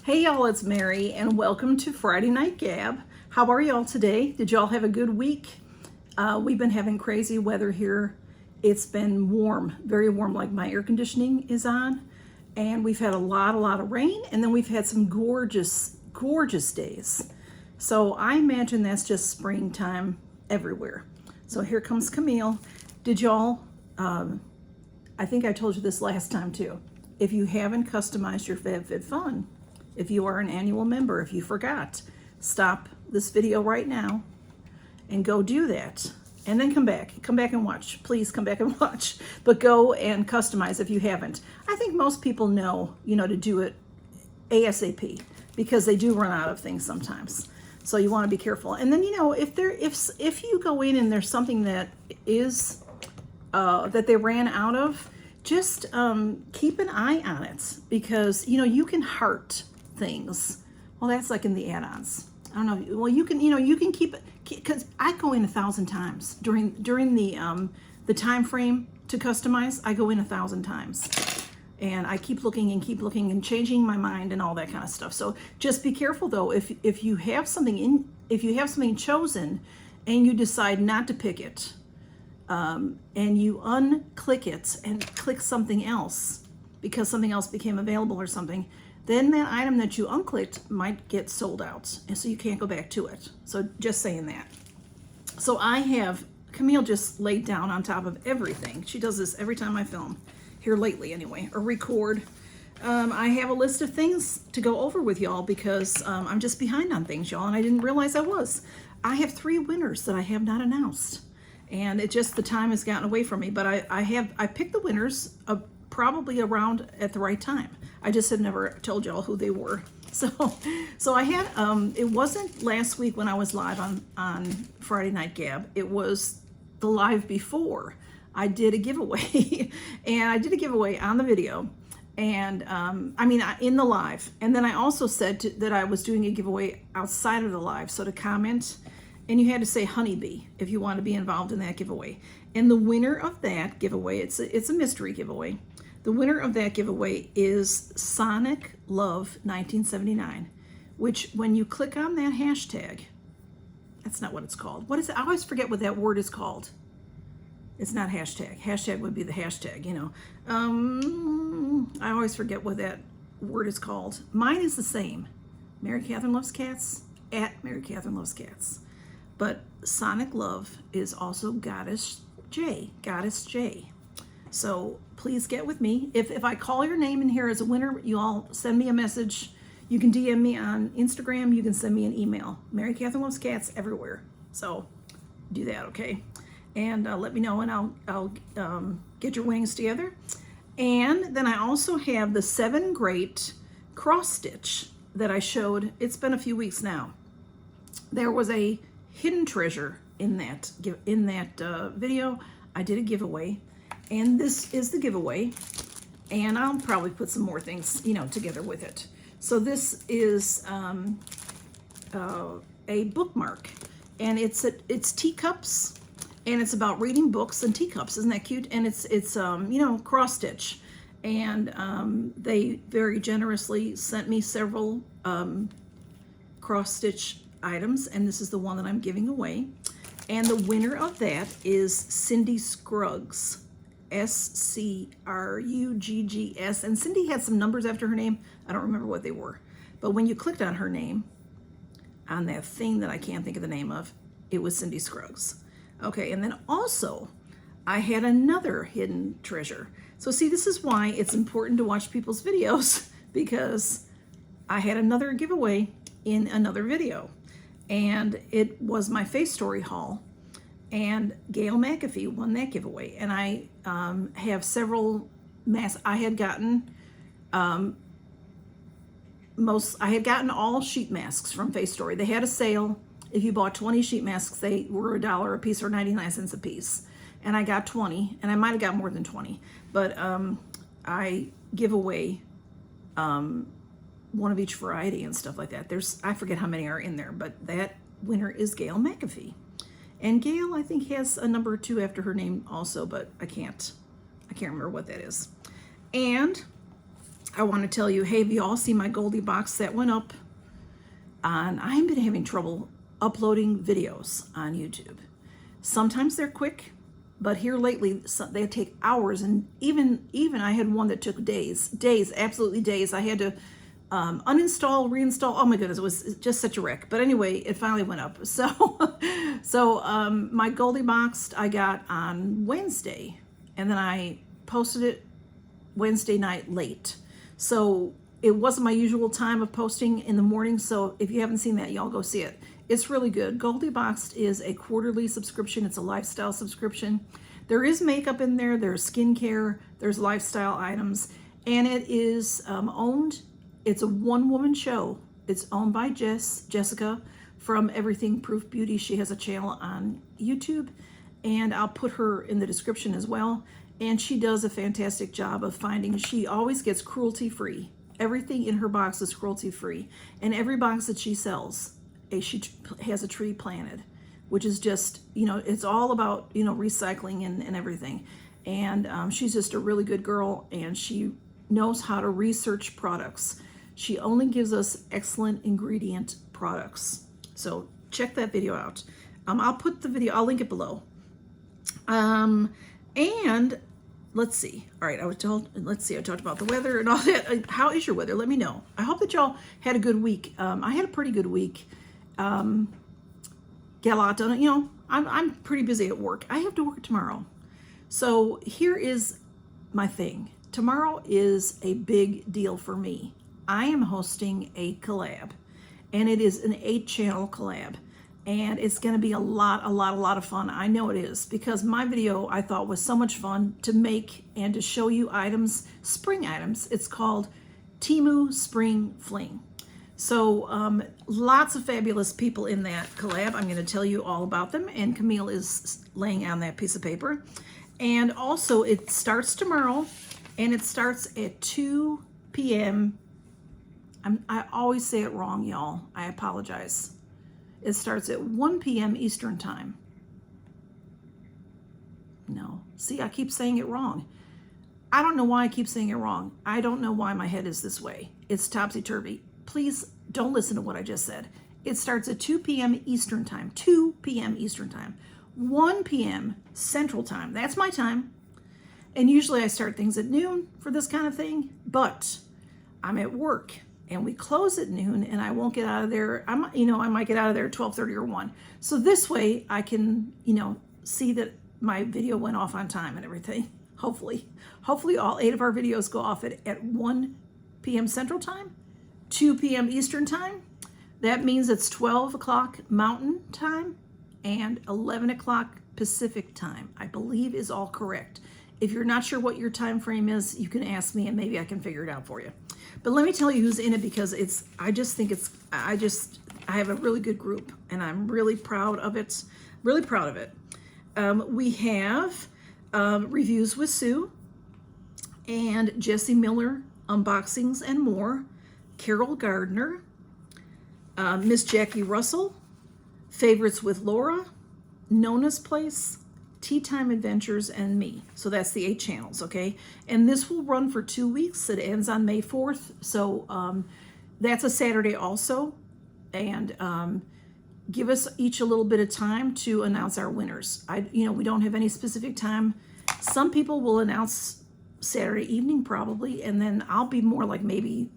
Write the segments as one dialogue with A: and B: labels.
A: Hey y'all, it's Mary and welcome to Friday Night Gab. How are y'all today? Did y'all have a good week? We've been having crazy weather here. It's been warm, very warm, like my air conditioning is on. And we've had a lot of rain, and then we've had some gorgeous days. So I imagine that's just springtime everywhere. So here comes Camille. Did y'all, I think I told you this last time too. If you haven't customized your Fab Fit Fun, if you are an annual member, if you forgot, stop this video right now and go do that. And then come back and watch. Please come back and watch. But go and customize if you haven't. I think most people know, to do it ASAP because they do run out of things sometimes. So you want to be careful. And then, if you go in and there's something that is, that they ran out of, just keep an eye on it because, you can heart things. Well, that's like in the add-ons. I don't know. Well, you can keep it because I go in 1,000 times during the time frame to customize. I go in 1,000 times, and I keep looking and changing my mind and all that kind of stuff. So just be careful though. If you have something chosen, and you decide not to pick it, and you unclick it and click something else because something else became available or something, then that item that you unclicked might get sold out, and so you can't go back to it. So just saying that. So Camille just laid down on top of everything. She does this every time I film, here lately anyway, or record. I have a list of things to go over with y'all because I'm just behind on things, y'all, and I didn't realize I was. I have 3 winners that I have not announced, and the time has gotten away from me, but I picked the winners probably around at the right time. I just had never told y'all who they were. So I had, it wasn't last week when I was live on Friday Night Gab. It was the live before. I did a giveaway and I did a giveaway on the video and in the live. And then I also said that I was doing a giveaway outside of the live. So to comment, and you had to say honeybee if you want to be involved in that giveaway. And the winner of that giveaway, it's a mystery giveaway. The winner of that giveaway is Sonic Love 1979, which when you click on that hashtag, that's not what it's called. What is it? I always forget what that word is called. It's not hashtag. Hashtag would be the hashtag, I always forget what that word is called. Mine is the same. Mary Catherine Loves Cats, at Mary Catherine Loves Cats. But Sonic Love is also Goddess J. So please get with me. If I call your name in here as a winner, you all send me a message. You can DM me on Instagram. You can send me an email. Mary Catherine Loves Cats everywhere. So do that, okay? And let me know, and I'll get your wings together. And then I also have the 7 Great cross stitch that I showed. It's been a few weeks now. There was a hidden treasure in that video. I did a giveaway. And this is the giveaway, and I'll probably put some more things, together with it. So this is a bookmark, and it's teacups, and it's about reading books and teacups. Isn't that cute? And it's cross stitch, and they very generously sent me several cross stitch items, and this is the one that I'm giving away. And the winner of that is Cindy Scruggs. Scruggs, and Cindy had some numbers after her name. I don't remember what they were, but when you clicked on her name on that thing that I can't think of the name of, it was Cindy Scruggs. Okay, and then also I had another hidden treasure. So see, this is why it's important to watch people's videos, because I had another giveaway in another video, and it was my face story haul. And Gail McAfee won that giveaway, and I have several masks. I had gotten all sheet masks from Face Story. They had a sale. If you bought 20 sheet masks, they were $1 a piece or 99 cents a piece. And I got 20, and I might have got more than 20, but I give away one of each variety and stuff like that. I forget how many are in there, but that winner is Gail McAfee. And Gail, I think, has a number 2 after her name also, but I can't remember what that is. And I want to tell you, hey, have you all seen my Goldie box that went up? And I've been having trouble uploading videos on YouTube. Sometimes they're quick, but here lately they take hours, and even I had one that took days, absolutely days. I had to uninstall, reinstall. Oh my goodness, it was just such a wreck. But anyway, it finally went up. So my Goldieboxed I got on Wednesday, and then I posted it Wednesday night late. So it wasn't my usual time of posting in the morning. So if you haven't seen that, y'all go see it. It's really good. Goldieboxed is a quarterly subscription. It's a lifestyle subscription. There is makeup in there. There's skincare. There's lifestyle items. And it is owned. It's a one-woman show. It's owned by Jessica from Everything Proof Beauty. She has a channel on YouTube. And I'll put her in the description as well. And she does a fantastic job of finding. She always gets cruelty-free. Everything in her box is cruelty-free. And every box that she sells, she has a tree planted, which is just, it's all about, recycling and everything. And she's just a really good girl, and she knows how to research products. She only gives us excellent ingredient products. So check that video out. I'll put the video, I'll link it below. And let's see. All right, I talked about the weather and all that. How is your weather? Let me know. I hope that y'all had a good week. I had a pretty good week. Get a lot done. I'm pretty busy at work. I have to work tomorrow. So here is my thing. Tomorrow is a big deal for me. I am hosting a collab, and it is an 8-channel collab. And it's going to be a lot of fun. I know it is, because my video I thought was so much fun to make and to show you items, spring items. It's called Temu Spring Fling. So lots of fabulous people in that collab. I'm going to tell you all about them, and Camille is laying on that piece of paper. And also it starts tomorrow, and it starts at 2 p.m. I always say it wrong, y'all. I apologize. It starts at 1 p.m. Eastern time. No. See, I keep saying it wrong. I don't know why I keep saying it wrong. I don't know why my head is this way. It's topsy-turvy. Please don't listen to what I just said. It starts at 2 p.m. Eastern time. 2 p.m. Eastern time. 1 p.m. Central time. That's my time. And usually I start things at noon for this kind of thing. But I'm at work, and we close at noon, and I won't get out of there. I might get out of there at 12:30 or 1. So this way I can, see that my video went off on time and everything. Hopefully all 8 of our videos go off at 1 p.m. Central time, 2 p.m. Eastern time. That means it's 12 o'clock Mountain time and 11 o'clock Pacific time, I believe is all correct. If you're not sure what your time frame is, you can ask me, and maybe I can figure it out for you. But let me tell you who's in it, because I have a really good group, and I'm really proud of it. Really proud of it. We have Reviews with Sue, and Jessie Miller, Unboxings and More, Carol Gardner, Miss Jackie Russell, Favorites with Laura, Nona's Place, Tea Time Adventures, and me. So that's the 8 channels, okay? And this will run for 2 weeks. It ends on May 4th. So that's a Saturday also. And give us each a little bit of time to announce our winners. We don't have any specific time. Some people will announce Saturday evening probably, and then I'll be more like maybe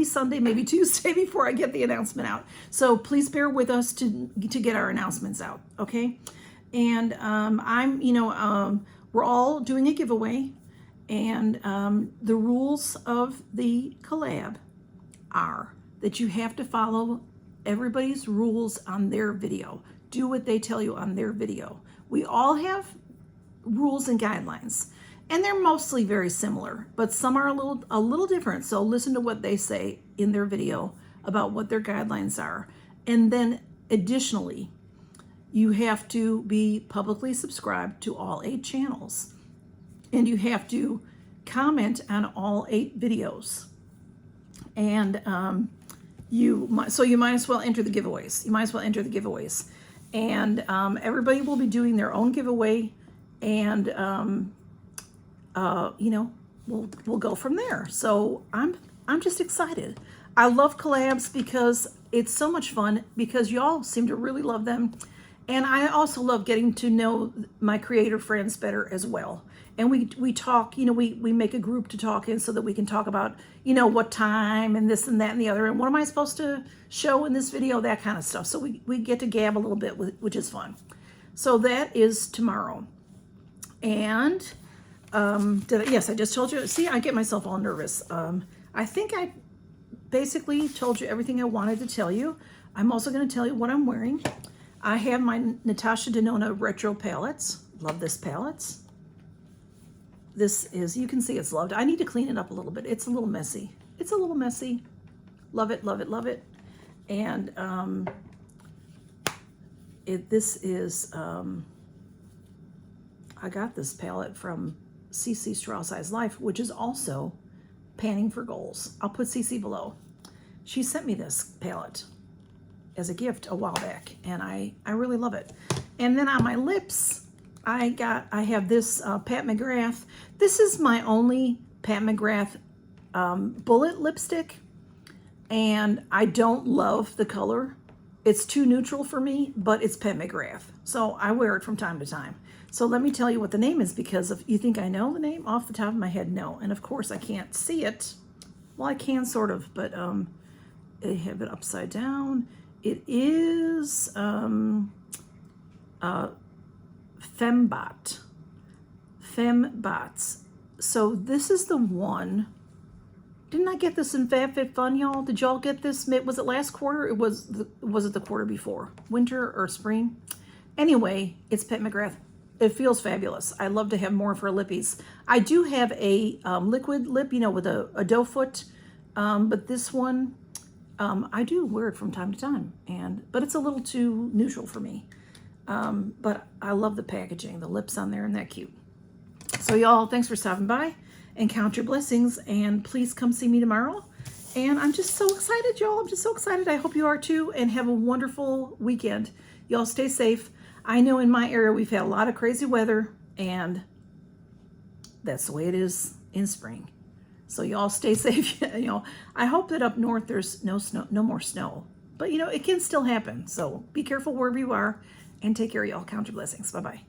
A: Sunday, maybe Tuesday before I get the announcement out. So please bear with us to get our announcements out, okay? And we're all doing a giveaway, and the rules of the collab are that you have to follow everybody's rules on their video. Do what they tell you on their video. We all have rules and guidelines, and they're mostly very similar, but some are a little different. So listen to what they say in their video about what their guidelines are. And then additionally, you have to be publicly subscribed to all 8 channels, and you have to comment on all 8 videos. And you might as well enter the giveaways. And everybody will be doing their own giveaway, and we'll go from there. So I'm just excited. I love collabs because it's so much fun, because y'all seem to really love them. And I also love getting to know my creator friends better as well. And we talk, you know, we make a group to talk in so that we can talk about, you know, what time and this and that and the other. And what am I supposed to show in this video? That kind of stuff. So we get to gab a little bit, which is fun. So that is tomorrow. And yes, I just told you. See, I get myself all nervous. I think I basically told you everything I wanted to tell you. I'm also going to tell you what I'm wearing. I have my Natasha Denona Retro palettes. Love this palettes. This is, you can see it's loved. I need to clean it up a little bit. It's a little messy. It's a little messy. Love it, love it, love it. And this is, I got this palette from CC Strauss Eyes Life, which is also panning for goals. I'll put CC below. She sent me this palette as a gift a while back, and I really love it. And then on my lips, I have this Pat McGrath. This is my only Pat McGrath bullet lipstick, and I don't love the color. It's too neutral for me, but it's Pat McGrath, so I wear it from time to time. So let me tell you what the name is, because if you think I know the name off the top of my head, no. And of course I can't see it. Well, I can sort of, but I have it upside down. It is Fembot. Fembots. So this is the one. Didn't I get this in Fab Fit Fun, y'all? Did y'all get this? Was it last quarter? Was it the quarter before? Winter or spring? Anyway, it's Pat McGrath. It feels fabulous. I love to have more for lippies. I do have a liquid lip, you know, with a doe foot, but this one, I do wear it from time to time, but it's a little too neutral for me. But I love the packaging. The lips on there, and that cute. So y'all, thanks for stopping by, and count your blessings, and please come see me tomorrow. And I'm just so excited, y'all. I'm just so excited. I hope you are too, and have a wonderful weekend. Y'all stay safe. I know in my area we've had a lot of crazy weather, and that's the way it is in spring. So y'all stay safe. You know, I hope that up north there's no snow, no more snow. But you know, it can still happen. So be careful wherever you are, and take care, y'all. Count your blessings. Bye-bye.